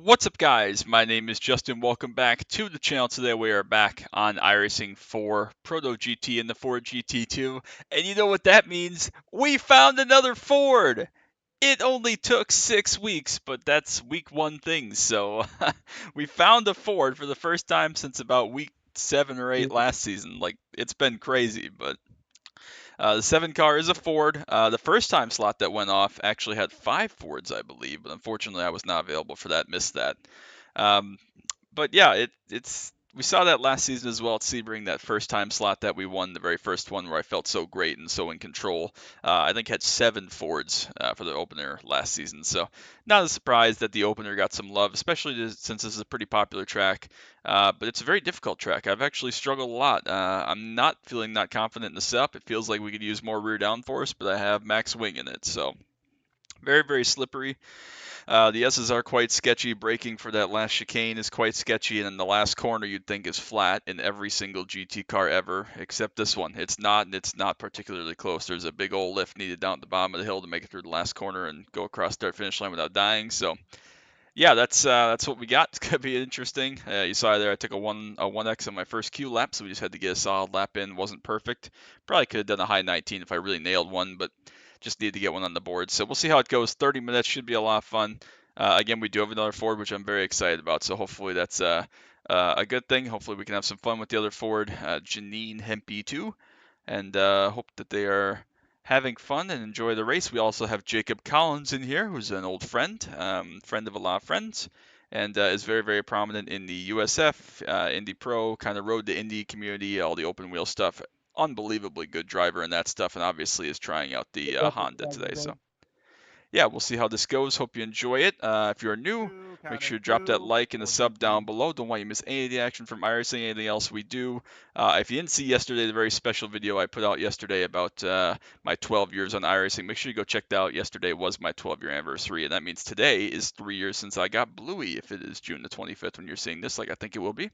What's up, guys? My name is Justin. Welcome back to the channel. Today we are back on iRacing for Proto-GT and the Ford GT2. And you know what that means? We found another Ford! It only took 6 weeks, but that's week 1 things. So we found a Ford for the first time since about week 7 or 8 last season. Like, it's been crazy, but the 7 car is a Ford. The first time slot that went off actually had 5 Fords, I believe, but unfortunately I was not available for that, missed that. Um, but yeah, it's we saw that last season as well at Sebring, that first time slot that we won, the very first one where I felt so great and so in control. I think had 7 Fords for the opener last season, so not a surprise that the opener got some love, especially since this is a pretty popular track. But it's a very difficult track. I've actually struggled a lot. I'm not feeling not confident in the setup. It feels like we could use more rear downforce, but I have max wing in it, so very, very slippery. The S's are quite sketchy. Braking for that last chicane is quite sketchy, and then the last corner you'd think is flat in every single GT car ever, except this one. It's not, and it's not particularly close. There's a big old lift needed down at the bottom of the hill to make it through the last corner and go across start-finish line without dying. So yeah, that's what we got. It's gonna be interesting. You saw there, I took a 1x on my first Q lap, so we just had to get a solid lap in. Wasn't perfect. Probably could have done a high 19 if I really nailed one, but just needed to get one on the board. So we'll see how it goes. 30 minutes should be a lot of fun. Again, we do have another Ford, which I'm very excited about. So hopefully that's a good thing. Hopefully we can have some fun with the other Ford, Janine Hempy too, and hope that they are having fun and enjoy the race. We also have Jacob Collins in here, who's an old friend, friend of a lot of friends, and is very, very prominent in the USF, Indy Pro, kind of road to Indy community, all the open wheel stuff. Unbelievably good driver in that stuff, and obviously is trying out the Honda today. So yeah, we'll see how this goes. Hope you enjoy it. If you're new, make sure to drop that like and a sub down below. Don't want you to miss any of the action from iRacing, anything else we do. If you didn't see yesterday, the very special video I put out yesterday about my 12 years on iRacing, make sure you go check that out. Yesterday was my 12-year anniversary, and that means today is 3 years since I got Bluey, if it is June the 25th when you're seeing this, like I think it will be.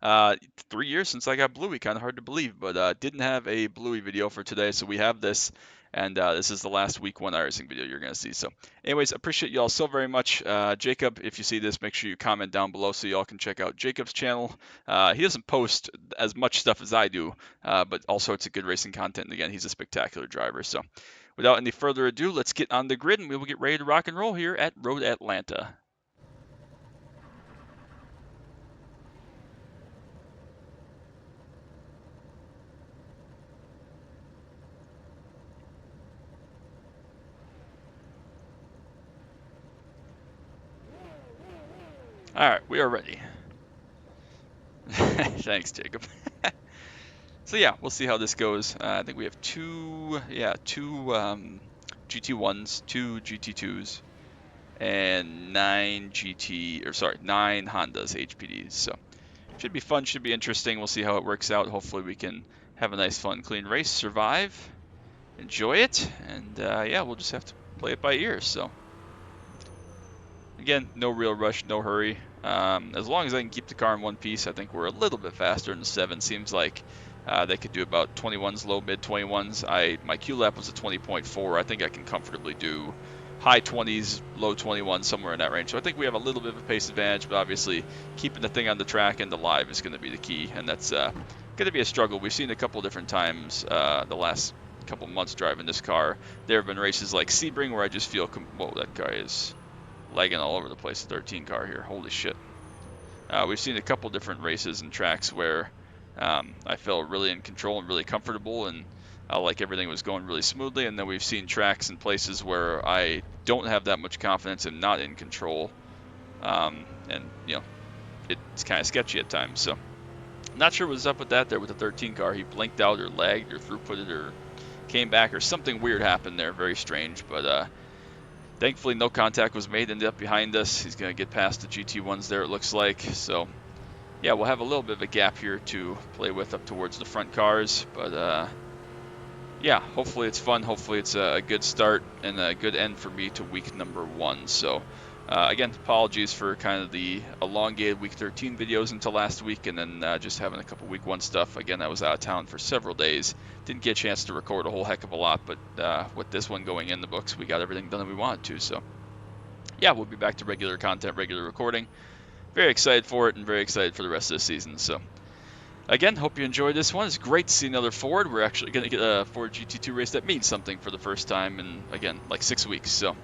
3 years since I got Bluey, kind of hard to believe, but didn't have a Bluey video for today, so we have this. And this is the last week 1 iRacing video you're going to see. So anyways, appreciate y'all so very much. Jacob, if you see this, make sure you comment down below so y'all can check out Jacob's channel. He doesn't post as much stuff as I do, but all sorts of good racing content. And again, he's a spectacular driver. So without any further ado, let's get on the grid and we will get ready to rock and roll here at Road Atlanta. All right, we are ready. Thanks, Jacob. So yeah, we'll see how this goes. I think we have two GT1s, 2 GT2s, and 9 Hondas HPDs. So should be fun, should be interesting. We'll see how it works out. Hopefully we can have a nice, fun, clean race, survive, enjoy it, and yeah, we'll just have to play it by ear. So again, no real rush, no hurry. As long as I can keep the car in one piece, I think we're a little bit faster than the 7. Seems like they could do about 21s, low, mid 21s. My Q lap was a 20.4. I think I can comfortably do high 20s, low 21s, somewhere in that range. So I think we have a little bit of a pace advantage, but obviously keeping the thing on the track and alive is going to be the key, and that's going to be a struggle. We've seen a couple different times the last couple months driving this car. There have been races like Sebring where I just feel, whoa, that guy is lagging all over the place. 13 car here, holy shit. We've seen a couple different races and tracks where I felt really in control and really comfortable, and like everything was going really smoothly, and then we've seen tracks and places where I don't have that much confidence and not in control, and you know, it's kind of sketchy at times. So not sure what's up with that there with the 13 car. He blinked out or lagged or throughputed or came back or something weird happened there, very strange, but thankfully, no contact was made. Ended up behind us. He's going to get past the GT1s there, it looks like. So, yeah, we'll have a little bit of a gap here to play with up towards the front cars. But, yeah, hopefully it's fun. Hopefully it's a good start and a good end for me to week number 1. So, again, apologies for kind of the elongated week 13 videos until last week, and then just having a couple week 1 stuff. Again, I was out of town for several days. Didn't get a chance to record a whole heck of a lot, but with this one going in the books, we got everything done that we wanted to. So yeah, we'll be back to regular content, regular recording. Very excited for it and very excited for the rest of the season. So, again, hope you enjoyed this one. It's great to see another Ford. We're actually going to get a Ford GT2 race that means something for the first time in, again, like 6 weeks. So,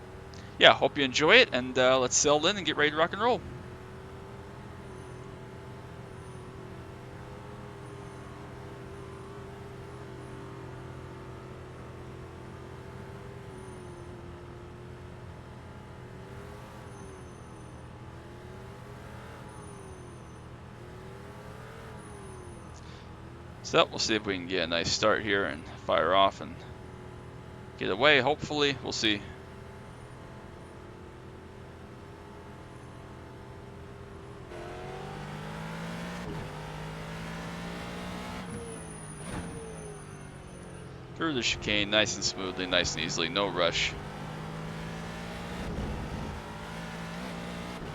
yeah, hope you enjoy it, and let's settle in and get ready to rock and roll. So we'll see if we can get a nice start here and fire off and get away, hopefully. We'll see. Through the chicane, nice and smoothly, nice and easily, no rush.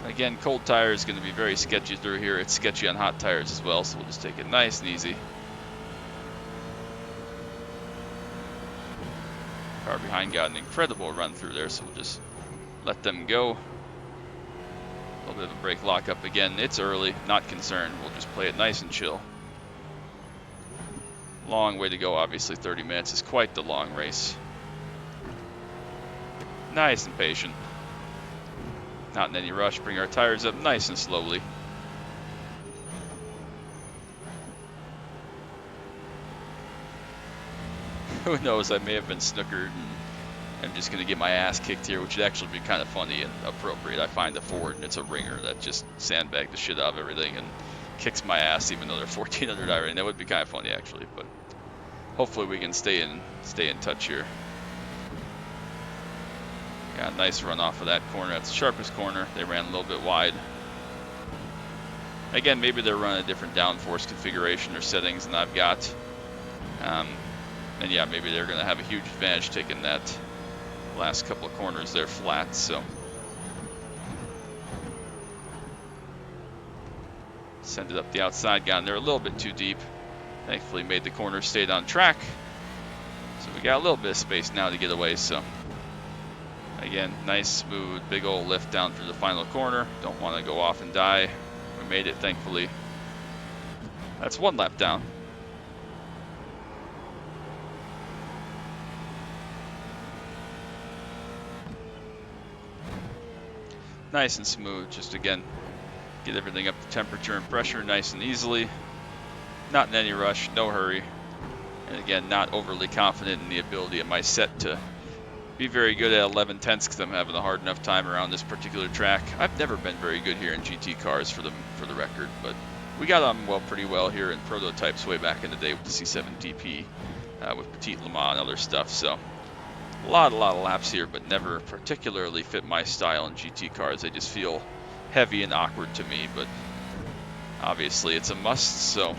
Again, cold tire is going to be very sketchy through here. It's sketchy on hot tires as well, so we'll just take it nice and easy. Car behind got an incredible run through there, so we'll just let them go. A little bit of a brake lockup again. It's early, not concerned. We'll just play it nice and chill. Long way to go, obviously. 30 minutes is quite the long race. Nice and patient. Not in any rush. Bring our tires up nice and slowly. Who knows, I may have been snookered and I'm just going to get my ass kicked here, which would actually be kind of funny and appropriate. I find a Ford and it's a ringer that just sandbagged the shit out of everything and kicks my ass even though they're 1400 iRacing. That would be kind of funny actually, but hopefully we can stay in touch here. Got a nice run off of that corner. That's the sharpest corner. They ran a little bit wide. Again, maybe they're running a different downforce configuration or settings than I've got. And yeah, maybe they're going to have a huge advantage taking that last couple of corners there flat. So send it up the outside, got in there a little bit too deep. Thankfully made the corner, stayed on track. So we got a little bit of space now to get away. So again, nice, smooth, big old lift down through the final corner. Don't want to go off and die. We made it, thankfully. That's one lap down. Nice and smooth, just again, get everything up to temperature and pressure nice and easily. Not in any rush, no hurry. And again, not overly confident in the ability of my set to be very good at 11 tenths because I'm having a hard enough time around this particular track. I've never been very good here in GT cars for the record, but we got on pretty well here in prototypes way back in the day with the C7DP, with Petit Le Mans and other stuff. So a lot of laps here, but never particularly fit my style in GT cars. They just feel heavy and awkward to me, but obviously it's a must, so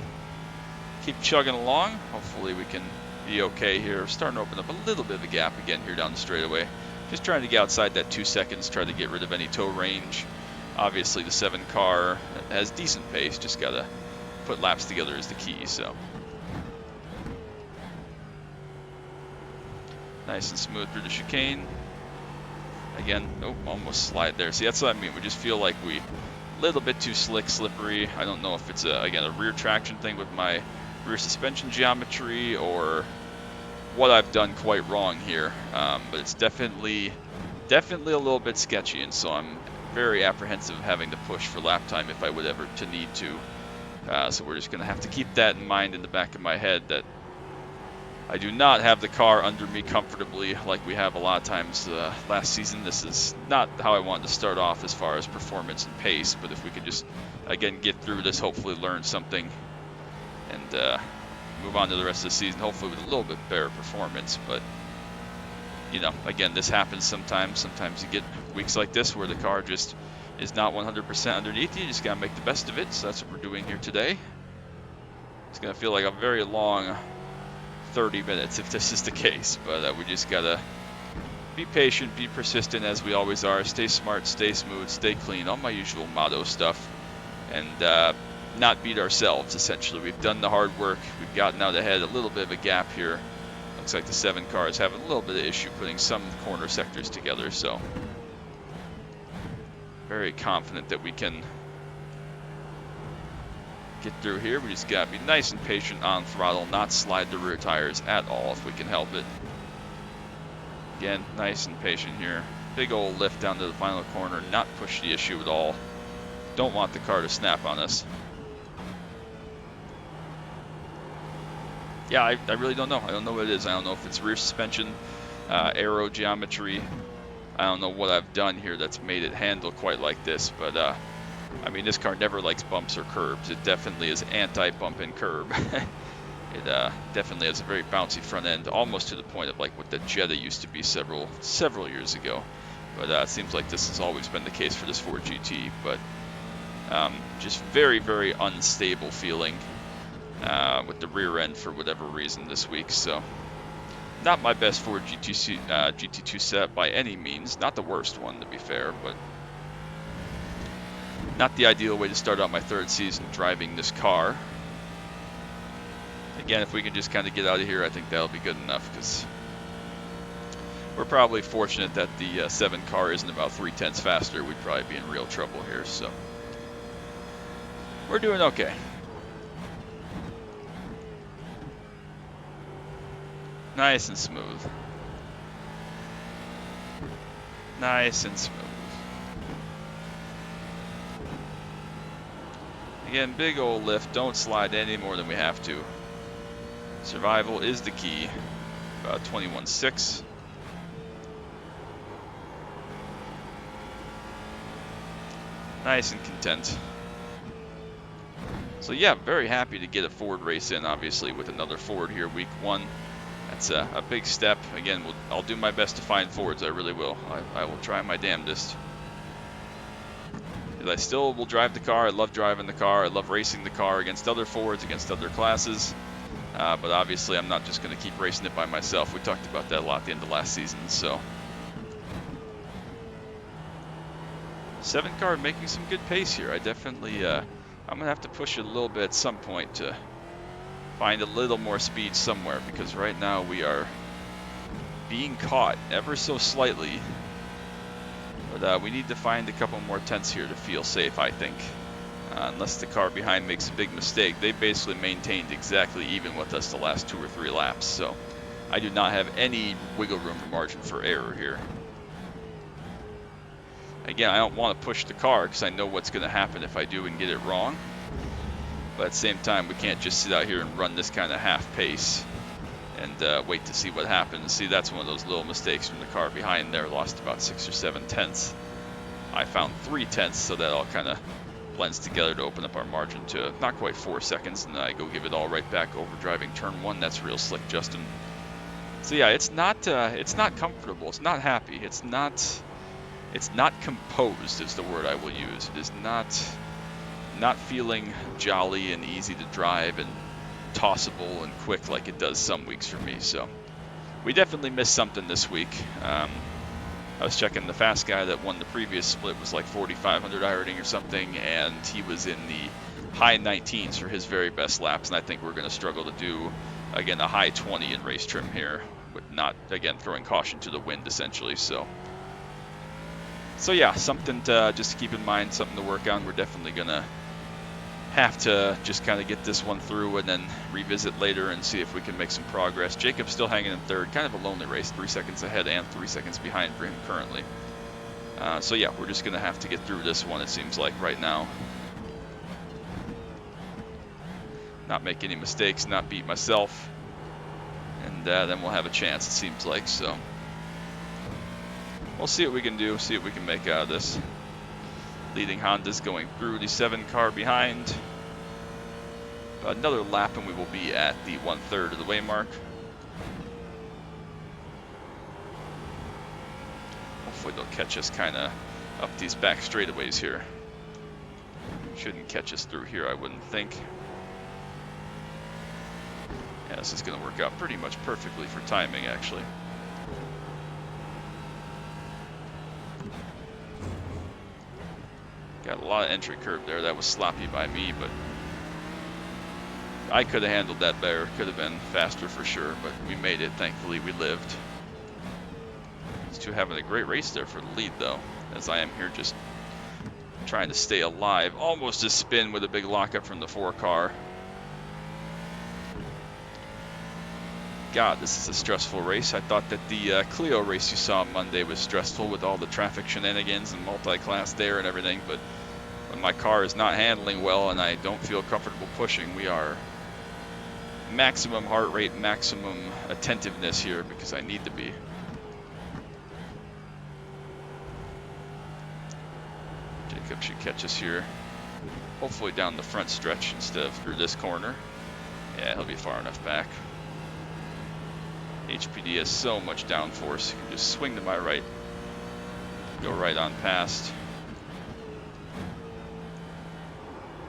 keep chugging along. Hopefully we can be okay here. Starting to open up a little bit of a gap again here down the straightaway. Just trying to get outside that 2 seconds, try to get rid of any toe range. Obviously the 7 car has decent pace, just gotta put laps together is the key. So nice and smooth through the chicane. Again, nope, almost slide there. See, that's what I mean. We just feel like we a little bit too slick, slippery. I don't know if it's again a rear traction thing with my rear suspension geometry or what I've done quite wrong here, but it's definitely a little bit sketchy, and so I'm very apprehensive of having to push for lap time if I would ever to need to. So we're just going to have to keep that in mind in the back of my head, that I do not have the car under me comfortably like we have a lot of times last season. This is not how I wanted to start off as far as performance and pace, but if we could just, again, get through this, hopefully learn something, and move on to the rest of the season, hopefully with a little bit better performance. But, you know, again, this happens sometimes. Sometimes you get weeks like this where the car just is not 100% underneath you. You just got to make the best of it, so that's what we're doing here today. It's going to feel like a very long 30 minutes if this is the case, but we just got to be patient, be persistent as we always are, stay smart, stay smooth, stay clean, all my usual motto stuff, and not beat ourselves, essentially. We've done the hard work. We've gotten out ahead, a little bit of a gap here. Looks like the 7 car is having a little bit of issue putting some corner sectors together, so very confident that we can get through here. We just gotta be nice and patient on throttle, not slide the rear tires at all if we can help it. Again, nice and patient here. Big old lift down to the final corner, not push the issue at all. Don't want the car to snap on us. Yeah, I really don't know. I don't know what it is. I don't know if it's rear suspension, aero geometry. I don't know what I've done here that's made it handle quite like this, but I mean, this car never likes bumps or curbs. It definitely is anti-bump and curb. It definitely has a very bouncy front end, almost to the point of like what the Jetta used to be several years ago. But it seems like this has always been the case for this Ford GT. But just very, very unstable feeling with the rear end for whatever reason this week. So not my best Ford GT2 setup by any means. Not the worst one, to be fair, but not the ideal way to start out my third season driving this car. Again, if we can just kind of get out of here, I think that'll be good enough, because we're probably fortunate that the 7 car isn't about 0.3 faster. We'd probably be in real trouble here, so we're doing okay. Nice and smooth. Nice and smooth. Again, big old lift. Don't slide any more than we have to. Survival is the key. About 21.6. Nice and content. So yeah, very happy to get a Ford race in, obviously, with another Ford here, week 1. That's a big step. Again, I'll do my best to find Fords. I really will. I will try my damnedest. I still will drive the car. I love driving the car. I love racing the car against other Fords, against other classes. But obviously, I'm not just going to keep racing it by myself. We talked about that a lot at the end of last season. So, 7 car making some good pace here. I definitely, I'm going to have to push it a little bit at some point to find a little more speed somewhere, because right now we are being caught ever so slightly. But we need to find a couple more tenths here to feel safe, I think. Unless the car behind makes a big mistake. They basically maintained exactly even with us the last 2 or 3 laps, so I do not have any wiggle room or margin for error here. Again, I don't want to push the car because I know what's going to happen if I do and get it wrong. But at the same time, we can't just sit out here and run this kind of half pace and wait to see what happens. See, that's one of those little mistakes from the car behind there. Lost about 6 or 7 tenths. I found 3 tenths, so that all kind of blends together to open up our margin to not quite 4 seconds, and then I go give it all right back over driving turn 1. That's real slick, Justin. So yeah, it's not comfortable. It's not happy. It's not composed is the word I will use. It is not feeling jolly and easy to drive and tossable and quick like it does some weeks for me. So we definitely missed something this week. I was checking the fast guy that won the previous split was like 4,500 I-rating or something, and he was in the high 19s for his very best laps, and I think we're going to struggle to do, again, a high 20 in race trim here, with not, again, throwing caution to the wind, essentially. So yeah, something to just keep in mind, something to work on. We're definitely going to have to just kind of get this one through and then revisit later and see if we can make some progress. Jacob's still hanging in third, kind of a lonely race, 3 seconds ahead and 3 seconds behind for him currently. So yeah, we're just going to have to get through this one, it seems like, right now. Not make any mistakes, not beat myself, and then we'll have a chance, it seems like. So we'll see what we can do, see what we can make out of this. Leading Honda's going through the 7 car behind. Another lap and we will be at the 1/3 of the way mark. Hopefully they'll catch us kind of up these back straightaways here. Shouldn't catch us through here, I wouldn't think. Yeah, this is going to work out pretty much perfectly for timing, actually. Got a lot of entry curve there. That was sloppy by me, but I could have handled that better. Could have been faster for sure, but we made it. Thankfully, we lived. These two having a great race there for the lead, though, as I am here just Trying to stay alive. Almost a spin with a big lockup from the 4 car. God, this is a stressful race. I thought that the Clio race you saw Monday was stressful with all the traffic shenanigans and multi-class there and everything, but when my car is not handling well and I don't feel comfortable pushing, we are maximum heart rate, maximum attentiveness here because I need to be. Jacob should catch us here, hopefully down the front stretch instead of through this corner. Yeah, he'll be far enough back. HPD has so much downforce, you can just swing to my right, go right on past.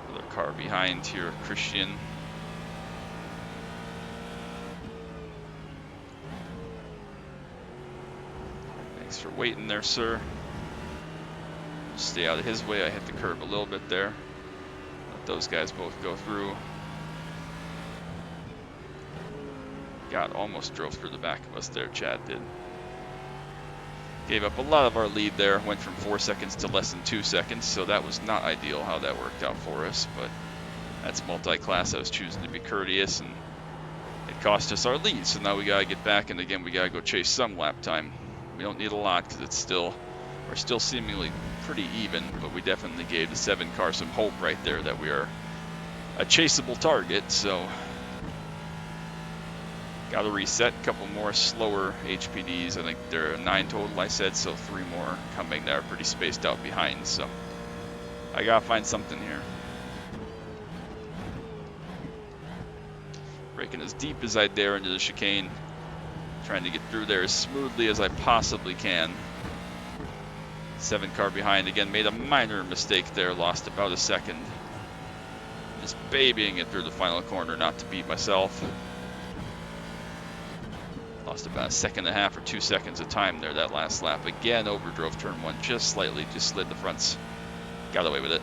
Another car behind here, Christian. Thanks for waiting there, sir. Stay out of his way. I hit the curb a little bit there. Let those guys both go through. God, almost drove through the back of us there, Chad did. Gave up a lot of our lead there. Went from 4 seconds to less than 2 seconds, so that was not ideal how that worked out for us. But that's multi-class. I was choosing to be courteous, and it cost us our lead. So now we got to get back, and again, we got to go chase some lap time. We don't need a lot because it's still, we're still seemingly pretty even, but we definitely gave the 7 car some hope right there that we are a chaseable target. So got to reset. A couple more slower HPDs. I think there are 9 total, I said, so 3 more coming that are pretty spaced out behind. So I got to find something here. Braking as deep as I dare into the chicane. Trying to get through there as smoothly as I possibly can. 7 car behind. Again, made a minor mistake there. Lost about a second. Just babying it through the final corner not to beat myself. Lost about 1.5 seconds or 2 seconds of time there that last lap. Again, overdrove turn 1 just slightly, just slid the fronts. Got away with it.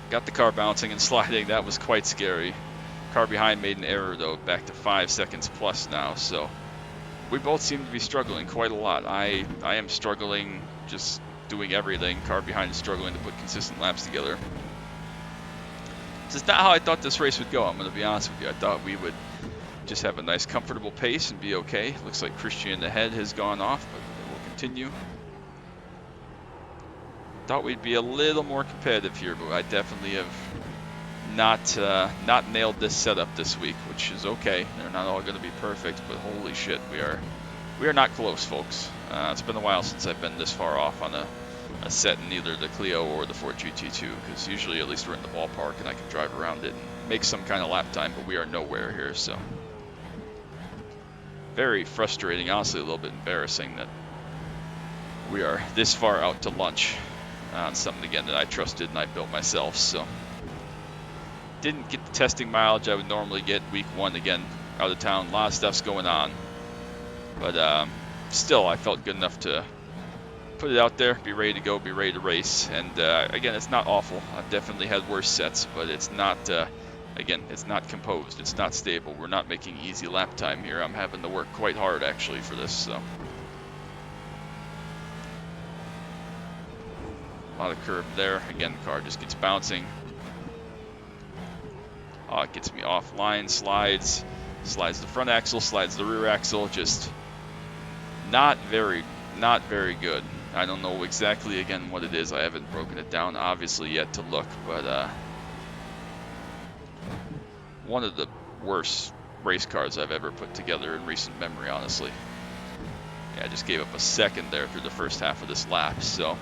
Got the car bouncing and sliding. That was quite scary. Car behind made an error though, back to 5 seconds plus now. So we both seem to be struggling quite a lot. I am struggling just doing everything. Car behind is struggling to put consistent laps together. This is not how I thought this race would go, I'm going to be honest with you. I thought we would just have a nice comfortable pace and be okay. Looks like Christian ahead has gone off, but we'll continue. Thought we'd be a little more competitive here, but I definitely have not nailed this setup this week, which is okay. They're not all going to be perfect, but holy shit, we are not close, folks. It's been a while since I've been this far off on a set in either the Clio or the Ford GT2, because usually at least we're in the ballpark and I can drive around it and make some kind of lap time, but we are nowhere here. So very frustrating, honestly a little bit embarrassing that we are this far out to lunch on something again that I trusted and I built myself. So didn't get the testing mileage I would normally get week 1, again out of town, a lot of stuff's going on, but still I felt good enough to put it out there, be ready to go, be ready to race. And again, it's not awful. I've definitely had worse sets, but it's not, again, it's not composed, it's not stable. We're not making easy lap time here. I'm having to work quite hard actually for this. So a lot of curb there. Again, the car just gets bouncing. Oh, it gets me offline, slides the front axle, slides the rear axle. Just not very good. I don't know exactly, again, what it is. I haven't broken it down, obviously, yet to look, but one of the worst race cars I've ever put together in recent memory, honestly. Yeah, I just gave up a second there through the first half of this lap, so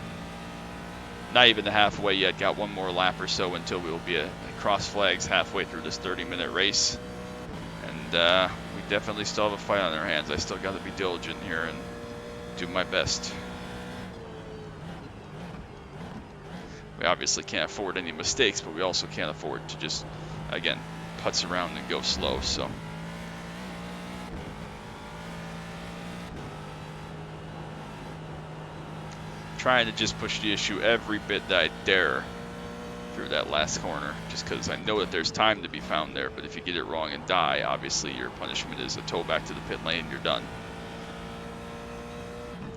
not even the halfway yet. Got one more lap or so until we will be at cross flags halfway through this 30-minute race, and we definitely still have a fight on our hands. I still got to be diligent here and do my best. We obviously can't afford any mistakes, but we also can't afford to just, again, putz around and go slow. So trying to just push the issue every bit that I dare through that last corner, just because I know that there's time to be found there. But if you get it wrong and die, obviously your punishment is a tow back to the pit lane, you're done.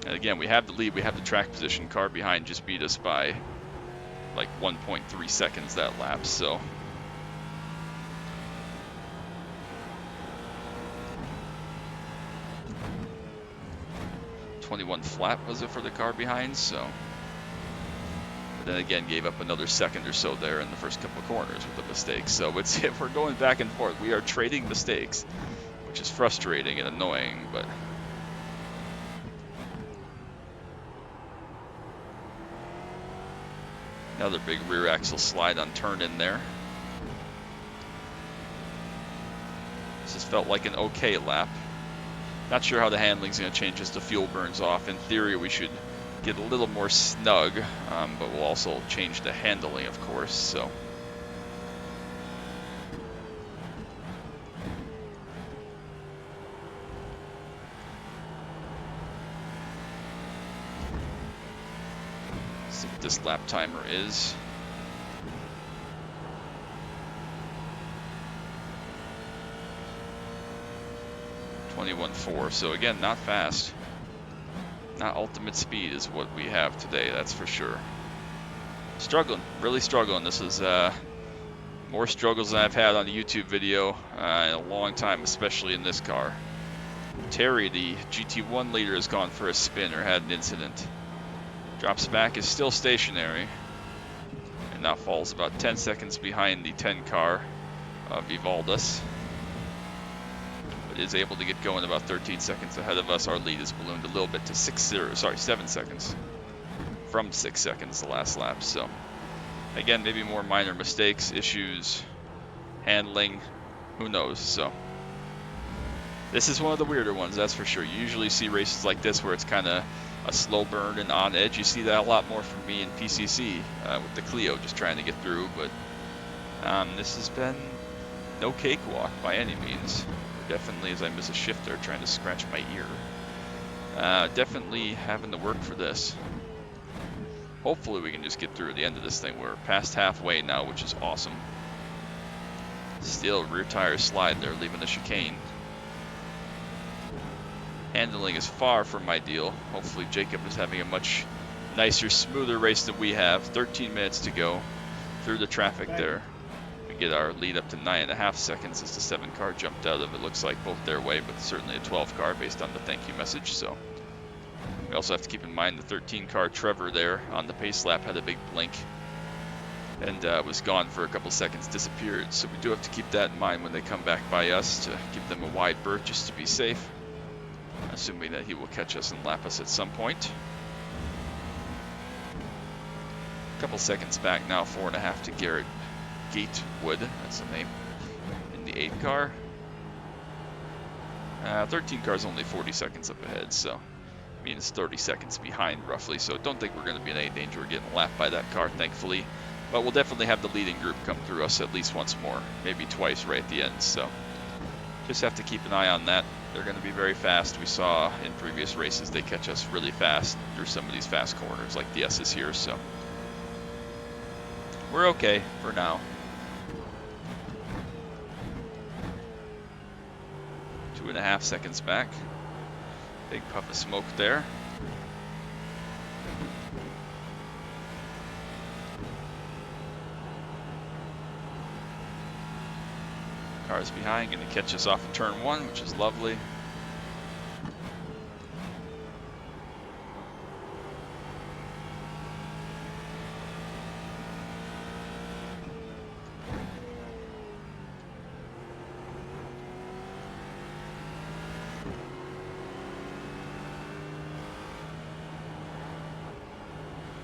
And again, we have the lead, we have the track position. Car behind just beat us by like 1.3 seconds that lap, so. .21 flat was it for the car behind, so. But then again, gave up another second or so there in the first couple of corners with the mistakes. So it's, if we're going back and forth, we are trading mistakes, which is frustrating and annoying, but. Another big rear axle slide on turn in there. This has felt like an okay lap. Not sure how the handling's going to change as the fuel burns off. In theory, we should get a little more snug, but we'll also change the handling, of course. So. See what this lap timer is. .21.4, so again, not fast. Not ultimate speed is what we have today, that's for sure. Struggling, really struggling. This is more struggles than I've had on a YouTube video in a long time, especially in this car. Terry, the GT1 leader, has gone for a spin or had an incident. Drops back, is still stationary, and now falls about 10 seconds behind the 10 car of Vivaldis. But is able to get going about 13 seconds ahead of us. Our lead is ballooned a little bit to 7 seconds from 6 seconds the last lap. So again, maybe more minor mistakes, issues, handling, who knows. So this is one of the weirder ones, that's for sure. You usually see races like this where it's kind of a slow burn and on edge. You see that a lot more from me in PCC with the Clio just trying to get through, but this has been no cakewalk by any means. Definitely, as I miss a shift there, trying to scratch my ear. Definitely having to work for this. Hopefully we can just get through the end of this thing. We're past halfway now, which is awesome. Still rear tire slide there, leaving the chicane. Handling is far from ideal. Hopefully Jacob is having a much nicer, smoother race than we have. 13 minutes to go through the traffic there. We get our lead up to 9.5 seconds as the 7 car jumped out of it. Looks like both their way, but certainly a 12 car based on the thank you message. So we also have to keep in mind the 13 car Trevor there on the pace lap had a big blink and was gone for a couple seconds, disappeared. So we do have to keep that in mind when they come back by us, to give them a wide berth just to be safe, assuming that he will catch us and lap us at some point. A couple seconds back now, 4.5 to Garrett Gatewood, that's the name, in the 8 car. 13 cars only 40 seconds up ahead, so means 30 seconds behind roughly, so don't think we're going to be in any danger of getting lapped by that car, thankfully. But we'll definitely have the leading group come through us at least once more, maybe twice right at the end, so just have to keep an eye on that. They're going to be very fast. We saw in previous races they catch us really fast through some of these fast corners like the S's here, so we're okay for now. 2.5 seconds back. Big puff of smoke there. Cars behind going to catch us off of turn 1, which is lovely.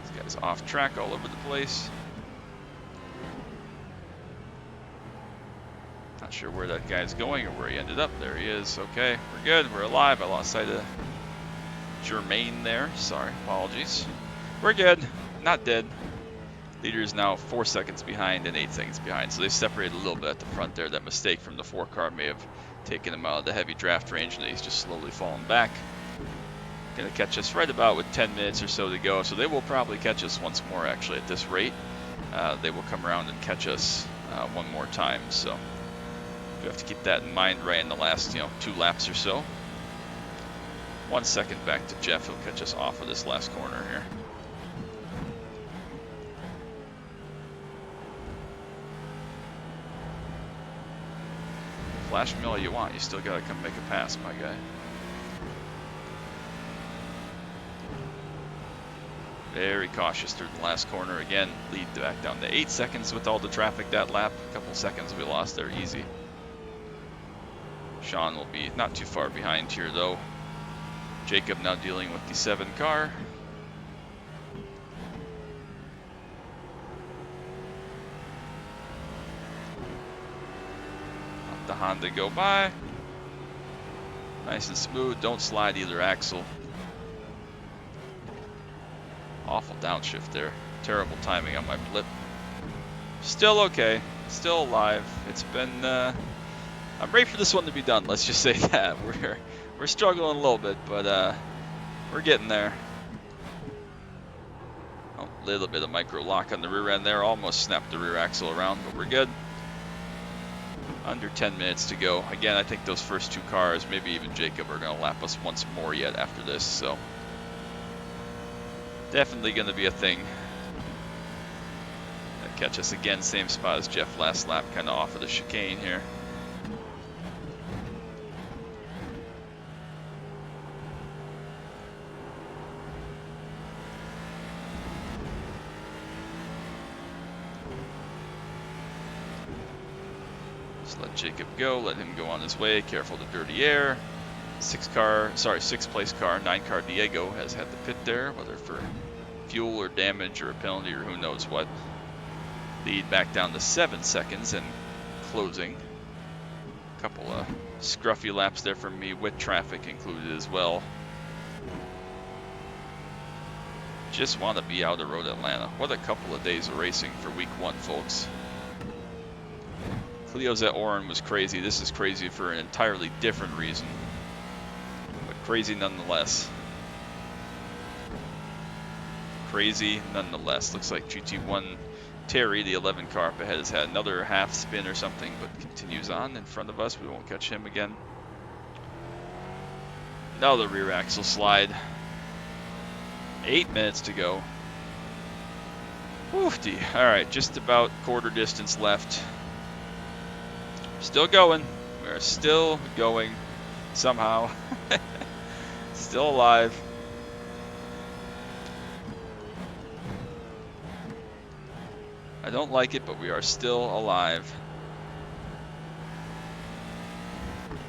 This guy's off track all over the place. Not sure where that guy's going or where he ended up. There he is. Okay, we're good. We're alive. I lost sight of Jermaine there. Sorry, apologies. We're good. Not dead. Leader is now 4 seconds behind and 8 seconds behind. So they separated a little bit at the front there. That mistake from the 4 car may have taken him out of the heavy draft range, and he's just slowly falling back. Going to catch us right about with 10 minutes or so to go. So they will probably catch us once more, actually, at this rate. They will come around and catch us one more time. So we have to keep that in mind right in the last 2 laps or so. 1 second back to Jeff. He'll catch us off of this last corner here. Flash me all you want. You still gotta come make a pass, my guy. Very cautious through the last corner. Again, lead back down to 8 seconds with all the traffic that lap. A couple seconds we lost there, easy. Sean will be not too far behind here, though. Jacob now dealing with the 7 car. Let the Honda go by. Nice and smooth. Don't slide either axle. Awful downshift there. Terrible timing on my blip. Still okay. Still alive. It's been... I'm ready for this one to be done. Let's just say that. We're struggling a little bit, but we're getting there. A little bit of micro lock on the rear end there. Almost snapped the rear axle around, but we're good. Under 10 minutes to go. Again, I think those first 2 cars, maybe even Jacob, are going to lap us once more yet after this, so... Definitely going to be a thing. Gonna catch us again, same spot as Jeff last lap, kind of off of the chicane here. Just let Jacob go, let him go on his way. Careful of the dirty air. 6th place car, 9 car Diego has had the pit there, whether for fuel or damage or a penalty or who knows what. Lead back down to 7 seconds and closing. A couple of scruffy laps there from me with traffic included as well. Just want to be out of road Atlanta. What a couple of days of racing for week 1, folks. Cleo's at Oran was crazy. This is crazy for an entirely different reason. Crazy nonetheless. Crazy nonetheless. Looks like GT1 Terry, the 11 car up ahead, has had another half spin or something, but continues on in front of us. We won't catch him again. Another rear axle slide. 8 minutes to go. Woofty. Alright, just about quarter distance left. Still going. We're still going somehow. Still alive. I don't like it, but we are still alive.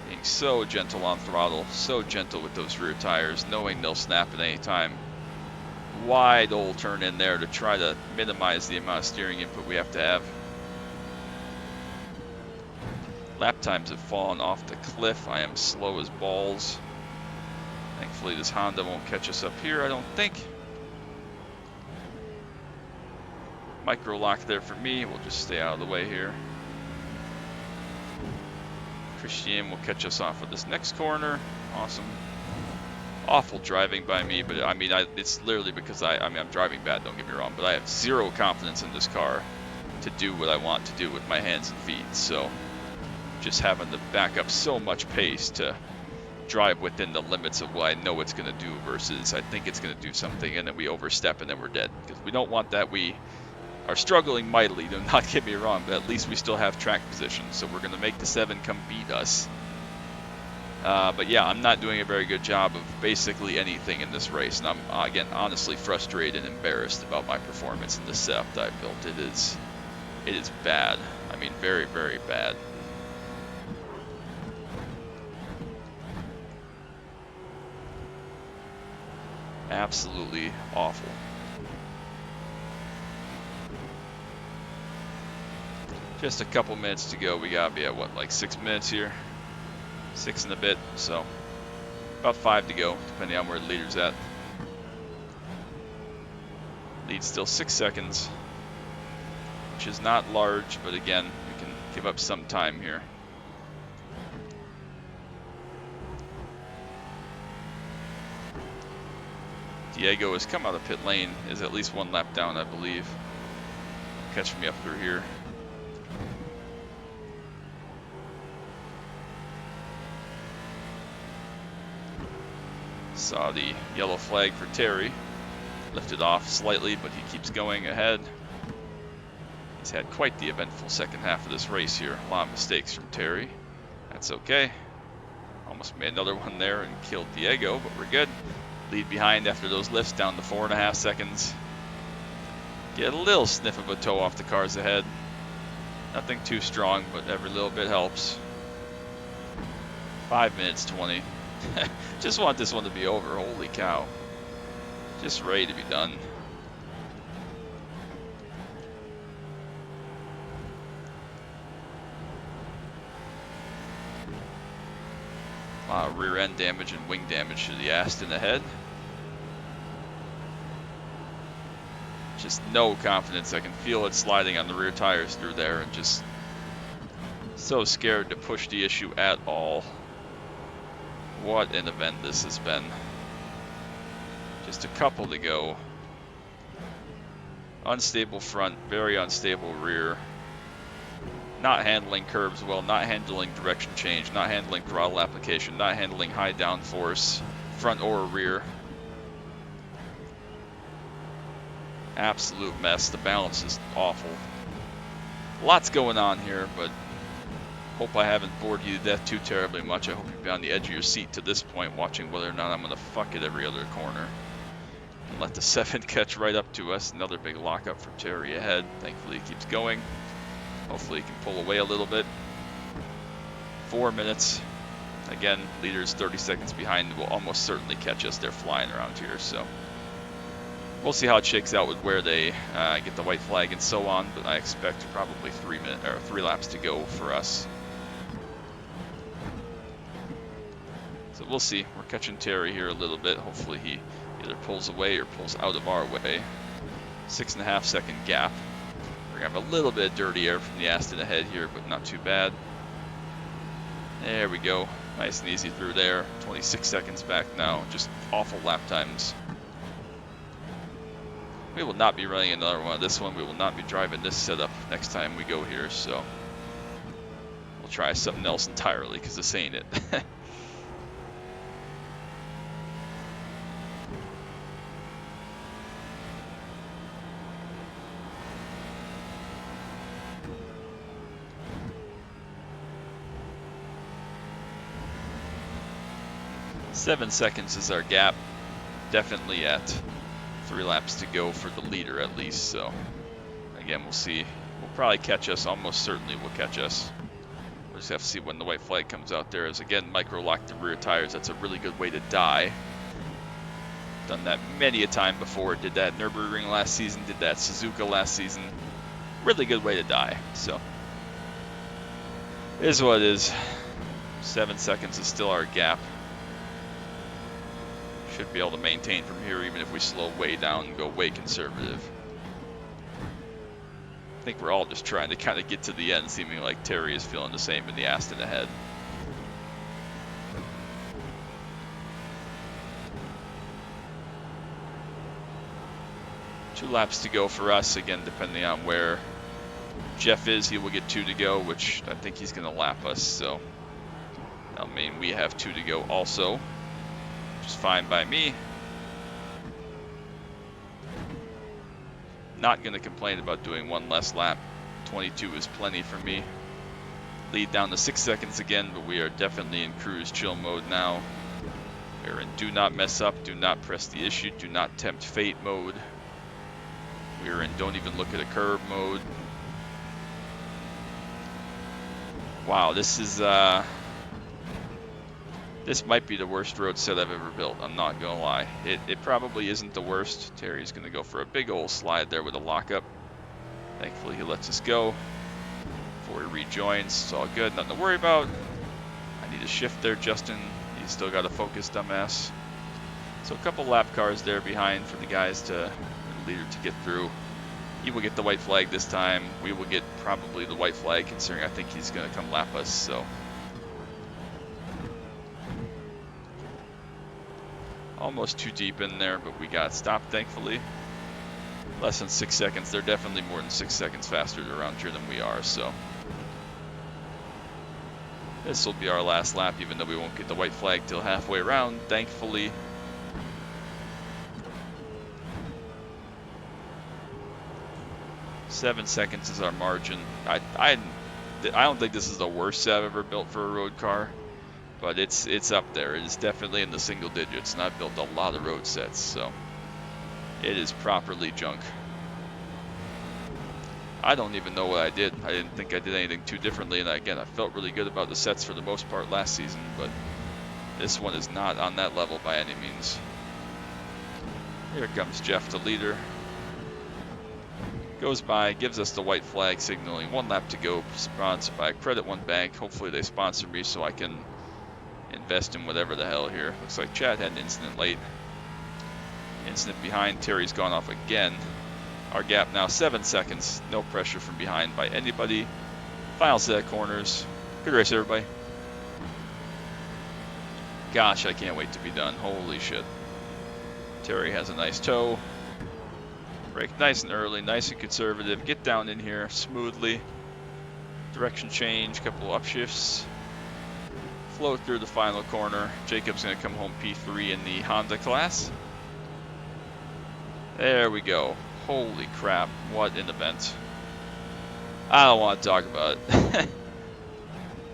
Being so gentle on throttle, so gentle with those rear tires, knowing they'll snap at any time. Wide old turn in there to try to minimize the amount of steering input we have to have. Lap times have fallen off the cliff. I am slow as balls. Thankfully, this Honda won't catch us up here, I don't think. Micro lock there for me. We'll just stay out of the way here. Christian will catch us off of this next corner. Awesome. Awful driving by me, but I mean, it's literally because I'm driving bad, don't get me wrong, but I have zero confidence in this car to do what I want to do with my hands and feet. So just having to back up so much pace to drive within the limits of what I know it's going to do versus I think it's going to do something and then we overstep and then we're dead. Because we don't want that. We are struggling mightily, do not get me wrong, but at least we still have track position. So we're going to make the 7 come beat us. But yeah, I'm not doing a very good job of basically anything in this race. And I'm, again, honestly frustrated and embarrassed about my performance in the setup that I built. It is bad. I mean, very, very bad. Absolutely awful. Just a couple minutes to go. We gotta be at what, like 6 minutes here? 6 and a bit, so about 5 to go, depending on where the leader's at. Lead still 6 seconds, which is not large, but again, we can give up some time here. Diego has come out of pit lane, is at least 1 lap down, I believe. Catch me up through here. Saw the yellow flag for Terry. Lifted off slightly, but he keeps going ahead. He's had quite the eventful second half of this race here. A lot of mistakes from Terry. That's okay. Almost made another one there and killed Diego, but we're good. Lead behind after those lifts, down to 4.5 seconds. Get a little sniff of a toe off the cars ahead. Nothing too strong, but every little bit helps. 5 minutes 20. Just want this one to be over. Holy cow. Just ready to be done. A lot of rear end damage and wing damage to the Aston ahead. Just no confidence. I can feel it sliding on the rear tires through there, and just so scared to push the issue at all. What an event this has been. Just a couple to go. Unstable front, very unstable rear. Not handling curbs well, not handling direction change, not handling throttle application, not handling high downforce, front or rear. Absolute mess. The balance is awful. Lots going on here, but hope I haven't bored you to death too terribly much. I hope you've been on the edge of your seat to this point, watching whether or not I'm going to fuck it every other corner. And let the 7 catch right up to us. Another big lockup for Terry ahead. Thankfully he keeps going. Hopefully he can pull away a little bit. 4 minutes. Again, leaders 30 seconds behind will almost certainly catch us. They're flying around here, so we'll see how it shakes out with where they get the white flag and so on. But I expect probably 3 laps to go for us. So we'll see. We're catching Terry here a little bit. Hopefully he either pulls away or pulls out of our way. 6.5 second gap. We're going to have a little bit of dirty air from the Aston ahead here, but not too bad. There we go. Nice and easy through there. 26 seconds back now. Just awful lap times. We will not be running another one of this one. We will not be driving this setup next time we go here, so we'll try something else entirely, because this ain't it. Seven seconds is our gap. Definitely at 3 laps to go for the leader at least. So again, we'll see. We'll probably catch us. Almost certainly will catch us. We'll just have to see when the white flag comes out there. As again, micro lock the rear tires. That's a really good way to die. Done that many a time before. Did that Nürburgring last season. Did that Suzuka last season. Really good way to die. So it is what it is. 7 seconds is still our gap. Should be able to maintain from here even if we slow way down and go way conservative. I think we're all just trying to kind of get to the end, seeming like Terry is feeling the same in the Aston ahead. Two laps to go for us, again depending on where Jeff is. He will get 2 to go, which I think he's going to lap us, so that'll mean we have 2 to go also. Fine by me. Not going to complain about doing 1 less lap. 22 is plenty for me. Lead down to 6 seconds again, but we are definitely in cruise chill mode now. We're in do not mess up, do not press the issue, do not tempt fate mode. We're in don't even look at a curb mode. Wow, this is this might be the worst road set I've ever built, I'm not going to lie. It probably isn't the worst. Terry's going to go for a big old slide there with a lockup. Thankfully he lets us go before he rejoins. It's all good, nothing to worry about. I need to shift there, Justin. He's still got to focus, dumbass. So a couple lap cars there behind for the guys to, the leader to get through. He will get the white flag this time. We will get probably the white flag, considering I think he's going to come lap us, so. Almost too deep in there, but we got stopped, thankfully. Less than 6 seconds. They're definitely more than 6 seconds faster around here than we are, so. This will be our last lap, even though we won't get the white flag till halfway around, thankfully. 7 seconds is our margin. I don't think this is the worst set I've ever built for a road car, but it's up there. It is definitely in the single digits, and I've built a lot of road sets, so it is properly junk. I don't even know what I did. I didn't think I did anything too differently, and again, I felt really good about the sets for the most part last season, but this one is not on that level by any means. Here comes Jeff, the leader. Goes by, gives us the white flag signaling. 1 lap to go, sponsored by Credit One Bank. Hopefully they sponsor me so I can invest in whatever the hell here. Looks like Chad had an incident late. Incident behind, Terry's gone off again. Our gap now 7 seconds. No pressure from behind by anybody. Final set of corners. Good race, everybody. Gosh, I can't wait to be done. Holy shit. Terry has a nice toe. Brake nice and early, nice and conservative. Get down in here smoothly. Direction change, couple of upshifts. Flow through the final corner. Jacob's going to come home P3 in the Honda class. There we go. Holy crap, what an event. I don't want to talk about it.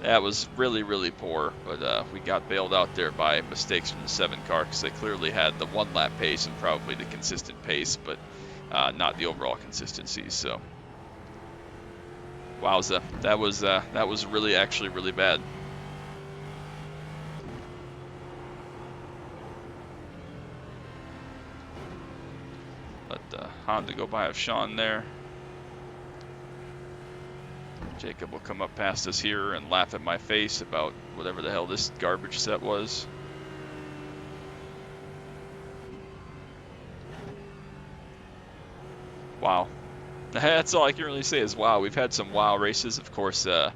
That was really, really poor, but we got bailed out there by mistakes from the 7 car because they clearly had the 1 lap pace and probably the consistent pace, but not the overall consistency. So, wowza, that was really actually really bad. Let Honda go by of Sean there. Jacob will come up past us here and laugh at my face about whatever the hell this garbage set was. Wow. That's all I can really say is wow. We've had some wow races. Of course, the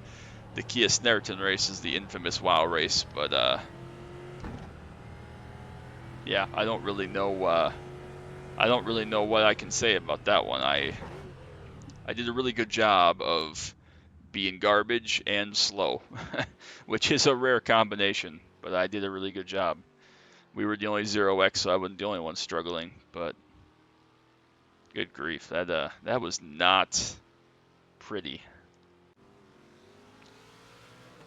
Kia Sneriton race is the infamous wow race, but yeah, I don't really know what I can say about that one. I did a really good job of being garbage and slow, which is a rare combination, but I did a really good job. We were the only 0x, so I wasn't the only one struggling, but good grief, that was not pretty.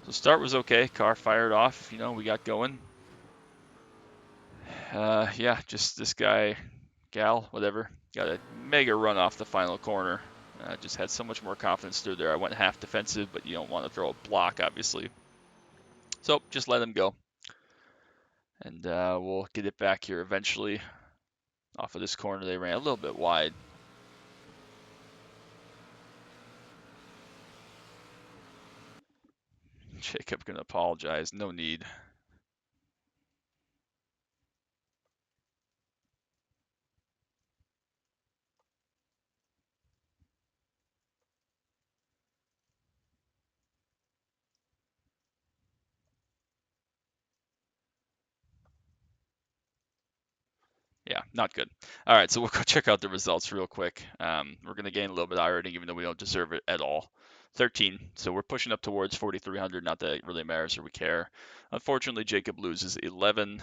So start was okay, car fired off, you know, we got going. Yeah, just this guy, gal, whatever, got a mega run off the final corner. Just had so much more confidence through there. I went half defensive, but you don't want to throw a block, obviously. So just let him go. And we'll get it back here eventually. Off of this corner, they ran a little bit wide. Jacob can apologize. No need. Yeah, not good. All right, so we'll go check out the results real quick. We're going to gain a little bit of iRating, even though we don't deserve it at all. 13, so we're pushing up towards 4,300. Not that it really matters or we care. Unfortunately, Jacob loses 11.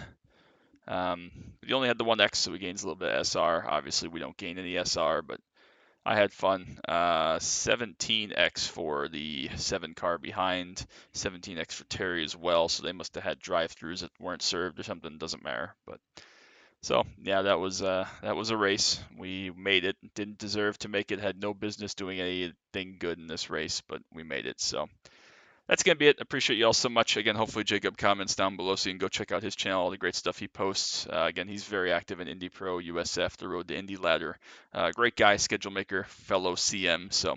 We only had the 1X, so we gains a little bit of SR. Obviously, we don't gain any SR, but I had fun. 17x for the 7 car behind, 17x for Terry as well. So they must have had drive-throughs that weren't served or something. Doesn't matter, but. So yeah, that was a race. We made it. Didn't deserve to make it. Had no business doing anything good in this race, but we made it. So that's gonna be it. Appreciate you all so much. Again, hopefully Jacob comments down below so you can go check out his channel, all the great stuff he posts. Again, he's very active in Indy Pro, USF, the Road to Indy ladder. Great guy, schedule maker, fellow CM. So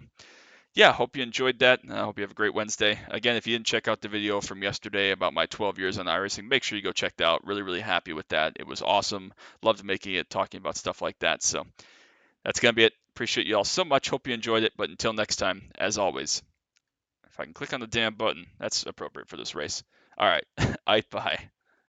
yeah, hope you enjoyed that. I hope you have a great Wednesday. Again, if you didn't check out the video from yesterday about my 12 years on iRacing, make sure you go check that out. Really, really happy with that. It was awesome. Loved making it, talking about stuff like that. So that's going to be it. Appreciate you all so much. Hope you enjoyed it. But until next time, as always, if I can click on the damn button, that's appropriate for this race. All right. Bye.